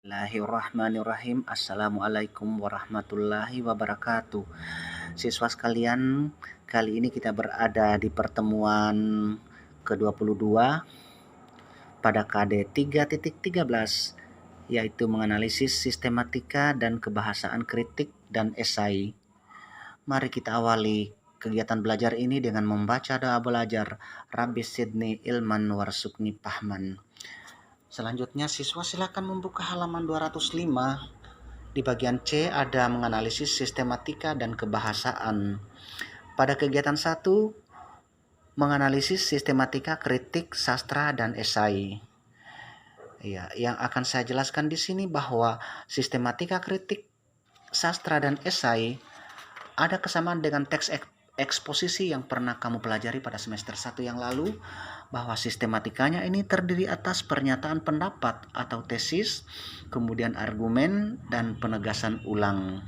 Bismillahirrahmanirrahim. Assalamualaikum warahmatullahi wabarakatuh. Siswa sekalian, kali ini kita berada di pertemuan ke-22 pada KD 3.13, yaitu menganalisis sistematika dan kebahasaan kritik dan esai. Mari kita awali kegiatan belajar ini dengan membaca doa belajar Rabbi Sidni Ilman Warsukni Pahman. Selanjutnya siswa silakan membuka halaman 205. Di bagian C ada menganalisis sistematika dan kebahasaan. Pada kegiatan 1, menganalisis sistematika kritik, sastra, dan esai. Ya, yang akan saya jelaskan di sini bahwa sistematika kritik, sastra, dan esai ada kesamaan dengan teks eksposisi yang pernah kamu pelajari pada semester 1 yang lalu, bahwa sistematikanya ini terdiri atas pernyataan pendapat atau tesis, kemudian argumen, dan penegasan ulang.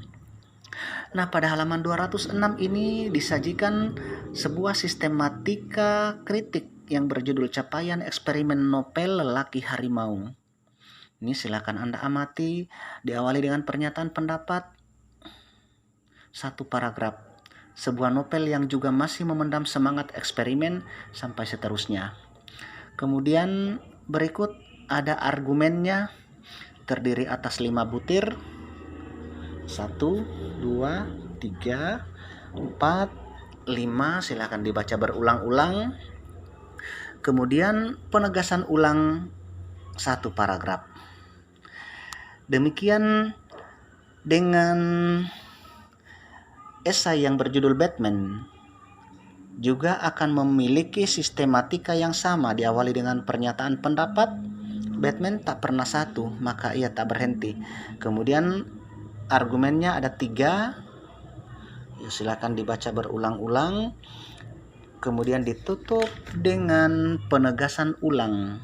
Nah, pada halaman 206 ini disajikan sebuah sistematika kritik yang berjudul Capaian Eksperimen Novel Lelaki Harimau. Ini silakan Anda amati, diawali dengan pernyataan pendapat, satu paragraf. Sebuah novel yang juga masih memendam semangat eksperimen sampai seterusnya. Kemudian berikut ada argumennya, terdiri atas 5 butir. 1, 2, 3, 4, 5, silakan dibaca berulang-ulang. Kemudian penegasan ulang 1 paragraf. Demikian dengan esai yang berjudul Batman juga akan memiliki sistematika yang sama, diawali dengan pernyataan pendapat. Batman tak pernah satu, maka ia tak berhenti. Kemudian argumennya ada 3. Ya, silakan dibaca berulang-ulang. Kemudian ditutup dengan penegasan ulang.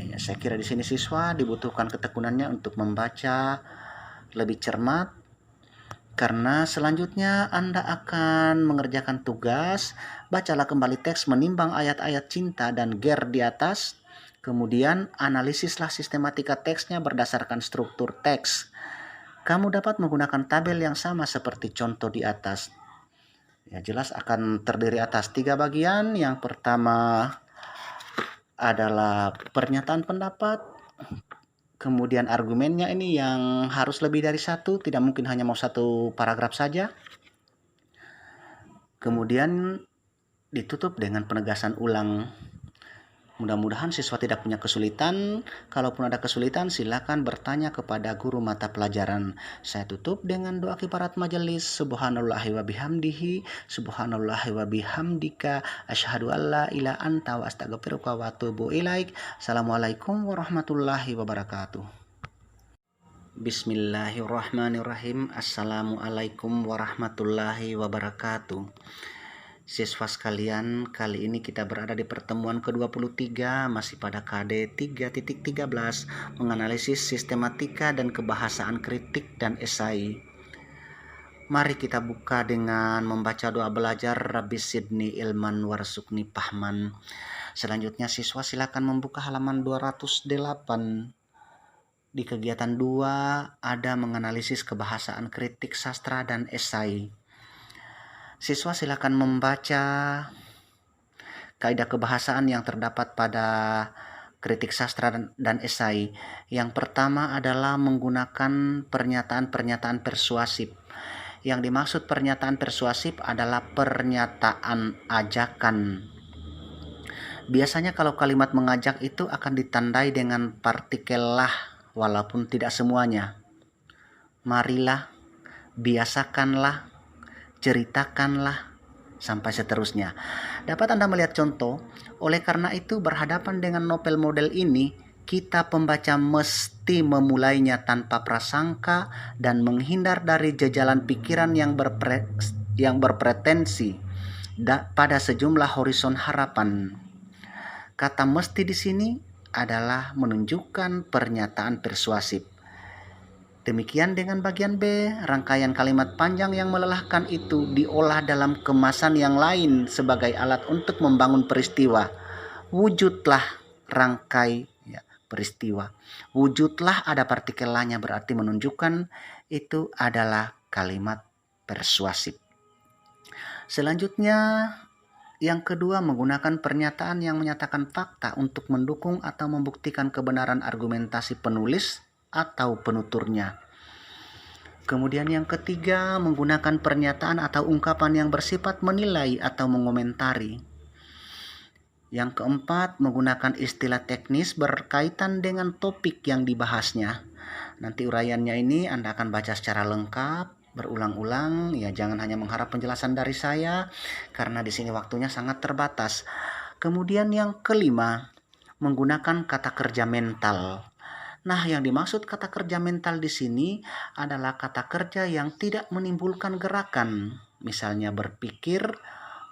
Ya, saya kira di sini siswa dibutuhkan ketekunannya untuk membaca lebih cermat, karena selanjutnya Anda akan mengerjakan tugas. Bacalah kembali teks menimbang ayat-ayat cinta dan ger di atas. Kemudian analisislah sistematika teksnya berdasarkan struktur teks. Kamu dapat menggunakan tabel yang sama seperti contoh di atas. Ya, jelas akan terdiri atas 3 bagian. Yang pertama adalah pernyataan pendapat, kemudian argumennya ini yang harus lebih dari 1, tidak mungkin hanya mau 1 paragraf saja. Kemudian ditutup dengan penegasan ulang. Mudah-mudahan siswa tidak punya kesulitan. Kalaupun ada kesulitan, silakan bertanya kepada guru mata pelajaran. Saya tutup dengan doa kifarat majelis. Subhanallahi wa bihamdihi, subhanallahi wa bihamdika, asyhadu alla ilaha anta wa astaghfiruka wa atubu ilaik. Assalamualaikum warahmatullahi wabarakatuh. Bismillahirrahmanirrahim. Assalamualaikum warahmatullahi wabarakatuh. Siswa sekalian, kali ini kita berada di pertemuan ke-23, masih pada KD 3.13, menganalisis sistematika dan kebahasaan kritik dan esai. Mari kita buka dengan membaca doa belajar Rabbi Sidni Ilman Warsukni Pahman. Selanjutnya siswa silakan membuka halaman 208. Di kegiatan 2 ada menganalisis kebahasaan kritik, sastra, dan esai. Siswa silakan membaca kaidah kebahasaan yang terdapat pada kritik sastra dan esai. Yang pertama adalah menggunakan pernyataan-pernyataan persuasif. Yang dimaksud pernyataan persuasif adalah pernyataan ajakan. Biasanya kalau kalimat mengajak itu akan ditandai dengan partikel lah, walaupun tidak semuanya. Marilah, biasakanlah, ceritakanlah, sampai seterusnya. Dapat Anda melihat contoh. Oleh karena itu, berhadapan dengan novel model ini, kita pembaca mesti memulainya tanpa prasangka dan menghindar dari jejalan pikiran yang berpretensi pada sejumlah horizon harapan. Kata mesti di sini adalah menunjukkan pernyataan persuasif. Demikian dengan bagian B, rangkaian kalimat panjang yang melelahkan itu diolah dalam kemasan yang lain sebagai alat untuk membangun peristiwa. Wujudlah rangkai peristiwa. Wujudlah ada partikel lanya berarti menunjukkan itu adalah kalimat persuasif. Selanjutnya, yang kedua, menggunakan pernyataan yang menyatakan fakta untuk mendukung atau membuktikan kebenaran argumentasi penulis atau penuturnya. Kemudian yang ketiga, menggunakan pernyataan atau ungkapan yang bersifat menilai atau mengomentari. Yang keempat, menggunakan istilah teknis berkaitan dengan topik yang dibahasnya. Nanti uraiannya ini Anda akan baca secara lengkap, berulang-ulang, ya jangan hanya mengharap penjelasan dari saya, karena di sini waktunya sangat terbatas. Kemudian yang kelima, menggunakan kata kerja mental. Nah, yang dimaksud kata kerja mental di sini adalah kata kerja yang tidak menimbulkan gerakan, misalnya berpikir,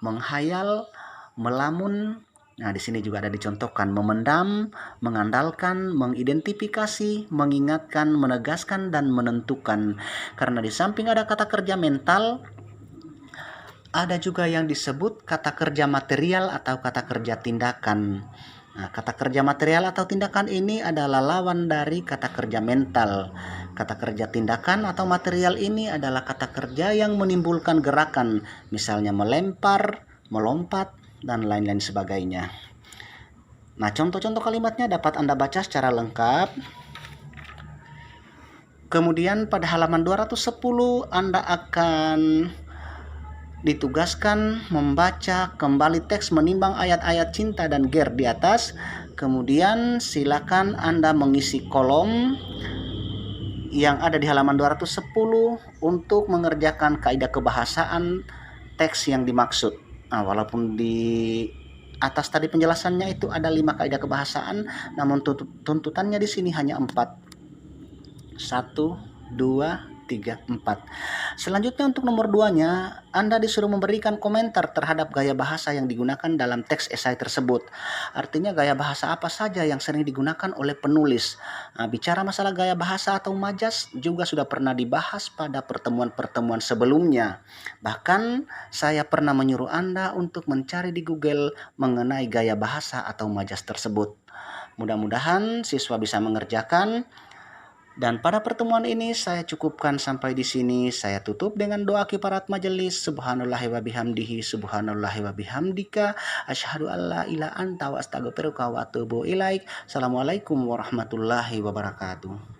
menghayal, melamun. Nah, di sini juga ada dicontohkan memendam, mengandalkan, mengidentifikasi, mengingatkan, menegaskan, dan menentukan. Karena di samping ada kata kerja mental, ada juga yang disebut kata kerja material atau kata kerja tindakan. Nah, kata kerja material atau tindakan ini adalah lawan dari kata kerja mental. Kata kerja tindakan atau material ini adalah kata kerja yang menimbulkan gerakan, misalnya melempar, melompat, dan lain-lain sebagainya. Nah, contoh-contoh kalimatnya dapat Anda baca secara lengkap. Kemudian pada halaman 210 Anda akan ditugaskan membaca kembali teks menimbang ayat-ayat cinta dan ger di atas. Kemudian silakan Anda mengisi kolom yang ada di halaman 210 untuk mengerjakan kaidah kebahasaan teks yang dimaksud. Nah, walaupun di atas tadi penjelasannya itu ada 5 kaidah kebahasaan, namun tuntutannya di sini hanya 4. 1, 2, 3, 4. Selanjutnya untuk nomor 2-nya, Anda disuruh memberikan komentar terhadap gaya bahasa yang digunakan dalam teks esai tersebut. Artinya gaya bahasa apa saja yang sering digunakan oleh penulis. Nah, bicara masalah gaya bahasa atau majas juga sudah pernah dibahas pada pertemuan-pertemuan sebelumnya. Bahkan saya pernah menyuruh Anda untuk mencari di Google mengenai gaya bahasa atau majas tersebut. Mudah-mudahan siswa bisa mengerjakan. Dan pada pertemuan ini saya cukupkan sampai di sini. Saya tutup dengan doa kifarat majelis. Subhanallahi wa bihamdihi, subhanallahi wa bihamdika, asyhadu alla ilaha anta wa astaghfiruka wa atubu ilaik. Assalamualaikum warahmatullahi wabarakatuh.